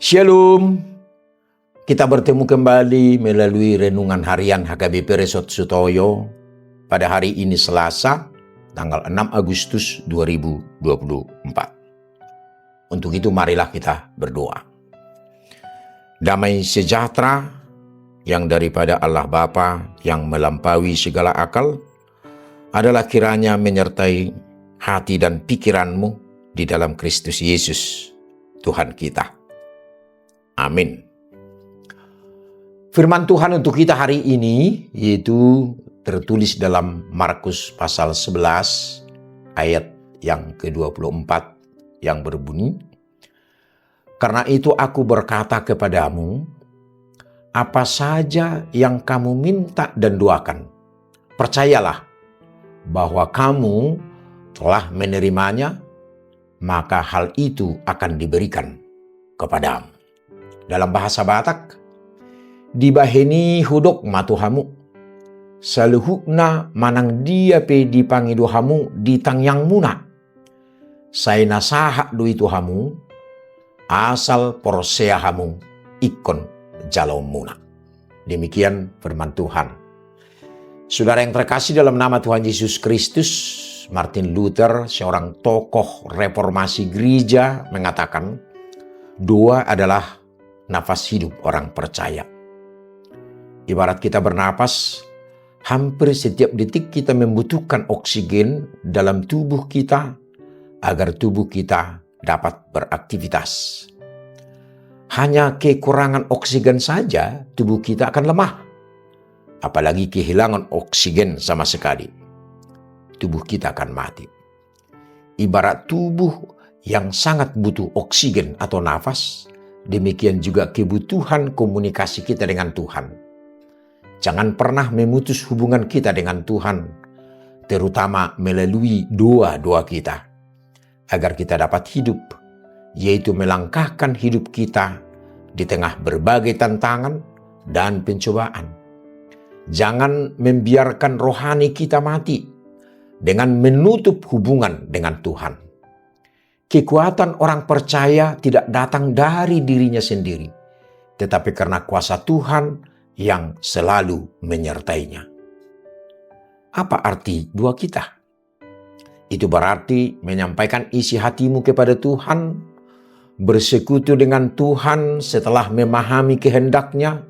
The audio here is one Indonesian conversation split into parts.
Shalom, kita bertemu kembali melalui renungan harian HKBP Resort Sutoyo pada hari ini Selasa, tanggal 6 Agustus 2024. Untuk itu marilah kita berdoa. Damai sejahtera yang daripada Allah Bapa yang melampaui segala akal adalah kiranya menyertai hati dan pikiranmu di dalam Kristus Yesus, Tuhan kita. Amin. Firman Tuhan untuk kita hari ini yaitu tertulis dalam Markus pasal 11 ayat yang ke-24 yang berbunyi, "Karena itu aku berkata kepadamu, apa saja yang kamu minta dan doakan, percayalah bahwa kamu telah menerimanya, maka hal itu akan diberikan kepadamu." Dalam bahasa Batak, dibaheni hudok matuhamu, saluhukna manang dia pe dipangidu hamu ditang yang muna, saya nasahak du itu hamu, asal porsea hamu ikon jalau muna. Demikian firman Tuhan. Saudara yang terkasih dalam nama Tuhan Yesus Kristus, Martin Luther, seorang tokoh reformasi gereja, mengatakan, doa adalah nafas hidup orang percaya. Ibarat kita bernapas, hampir setiap detik kita membutuhkan oksigen dalam tubuh kita agar tubuh kita dapat beraktivitas. Hanya kekurangan oksigen saja tubuh kita akan lemah. Apalagi kehilangan oksigen sama sekali, tubuh kita akan mati. Ibarat tubuh yang sangat butuh oksigen atau nafas, demikian juga kebutuhan komunikasi kita dengan Tuhan. Jangan pernah memutus hubungan kita dengan Tuhan, terutama melalui doa-doa kita, agar kita dapat hidup, yaitu melangkahkan hidup kita di tengah berbagai tantangan dan pencobaan. Jangan membiarkan rohani kita mati dengan menutup hubungan dengan Tuhan. Kekuatan orang percaya tidak datang dari dirinya sendiri, tetapi karena kuasa Tuhan yang selalu menyertainya. Apa arti doa kita? Itu berarti menyampaikan isi hatimu kepada Tuhan, bersekutu dengan Tuhan setelah memahami kehendaknya,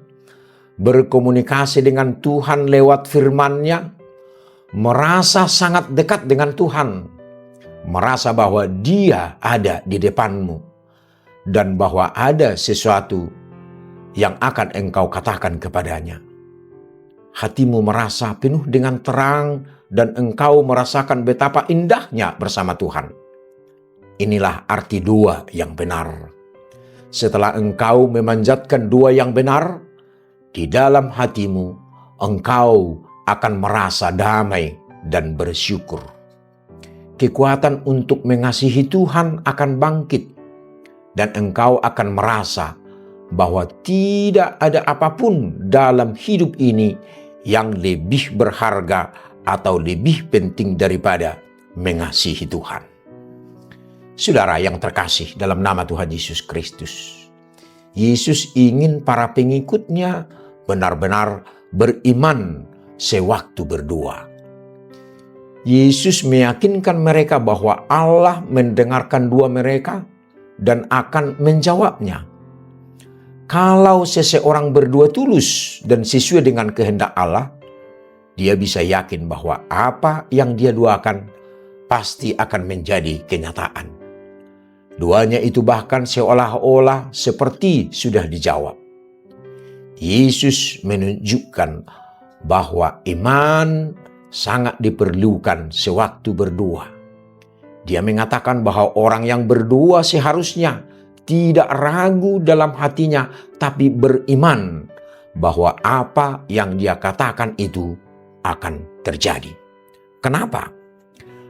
berkomunikasi dengan Tuhan lewat firman-Nya, merasa sangat dekat dengan Tuhan, merasa bahwa Dia ada di depanmu, dan bahwa ada sesuatu yang akan engkau katakan kepadanya. Hatimu merasa penuh dengan terang dan engkau merasakan betapa indahnya bersama Tuhan. Inilah arti doa yang benar. Setelah engkau memanjatkan doa yang benar, di dalam hatimu engkau akan merasa damai dan bersyukur. Kekuatan untuk mengasihi Tuhan akan bangkit, dan engkau akan merasa bahwa tidak ada apapun dalam hidup ini yang lebih berharga atau lebih penting daripada mengasihi Tuhan. Saudara yang terkasih dalam nama Tuhan Yesus Kristus, Yesus ingin para pengikutnya benar-benar beriman sewaktu berdoa. Yesus meyakinkan mereka bahwa Allah mendengarkan doa mereka dan akan menjawabnya. Kalau seseorang berdoa tulus dan sesuai dengan kehendak Allah, dia bisa yakin bahwa apa yang dia doakan pasti akan menjadi kenyataan. Doanya itu bahkan seolah-olah seperti sudah dijawab. Yesus menunjukkan bahwa iman sangat diperlukan sewaktu berdoa. Dia mengatakan bahwa orang yang berdoa seharusnya tidak ragu dalam hatinya, tapi beriman bahwa apa yang dia katakan itu akan terjadi. Kenapa?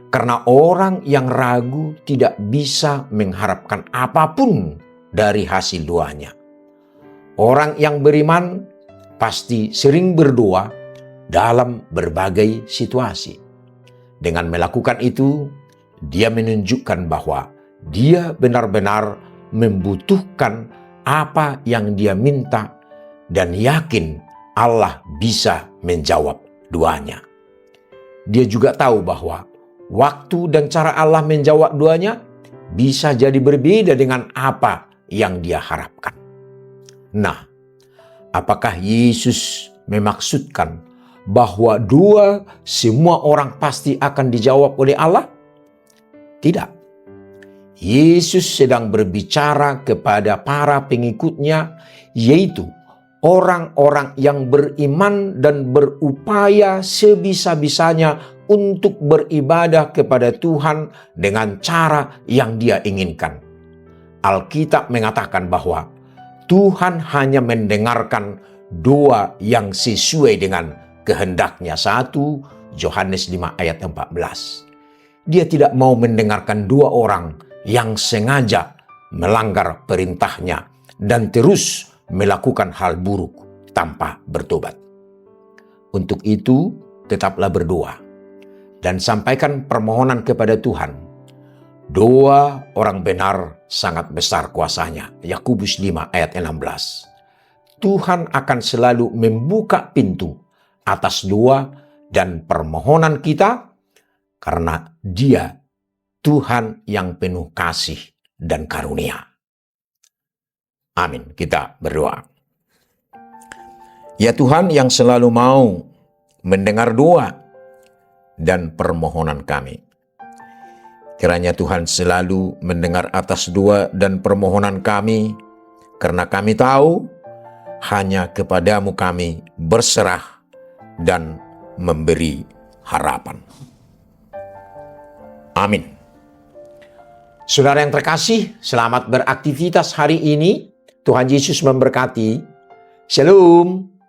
Karena orang yang ragu tidak bisa mengharapkan apapun dari hasil doanya. Orang yang beriman pasti sering berdoa dalam berbagai situasi. Dengan melakukan itu, dia menunjukkan bahwa dia benar-benar membutuhkan apa yang dia minta dan yakin Allah bisa menjawab doanya. Dia juga tahu bahwa waktu dan cara Allah menjawab doanya bisa jadi berbeda dengan apa yang dia harapkan. Nah, apakah Yesus memaksudkan bahwa doa semua orang pasti akan dijawab oleh Allah? Tidak. Yesus sedang berbicara kepada para pengikutnya, yaitu orang-orang yang beriman dan berupaya sebisa-bisanya untuk beribadah kepada Tuhan dengan cara yang Dia inginkan. Alkitab mengatakan bahwa Tuhan hanya mendengarkan doa yang sesuai dengan kehendaknya. 1 Yohanes 5 ayat 14. Dia tidak mau mendengarkan doa orang yang sengaja melanggar perintahnya dan terus melakukan hal buruk tanpa bertobat. Untuk itu, tetaplah berdoa dan sampaikan permohonan kepada Tuhan. Doa orang benar sangat besar kuasanya. Yakobus 5 ayat 16. Tuhan akan selalu membuka pintu atas doa dan permohonan kita karena Dia Tuhan yang penuh kasih dan karunia. Amin. Kita berdoa. Ya Tuhan yang selalu mau mendengar doa dan permohonan kami. Kiranya Tuhan selalu mendengar atas doa dan permohonan kami, karena kami tahu hanya kepadamu kami berserah dan memberi harapan. Amin. Saudara yang terkasih, selamat beraktivitas hari ini. Tuhan Yesus memberkati. Shalom.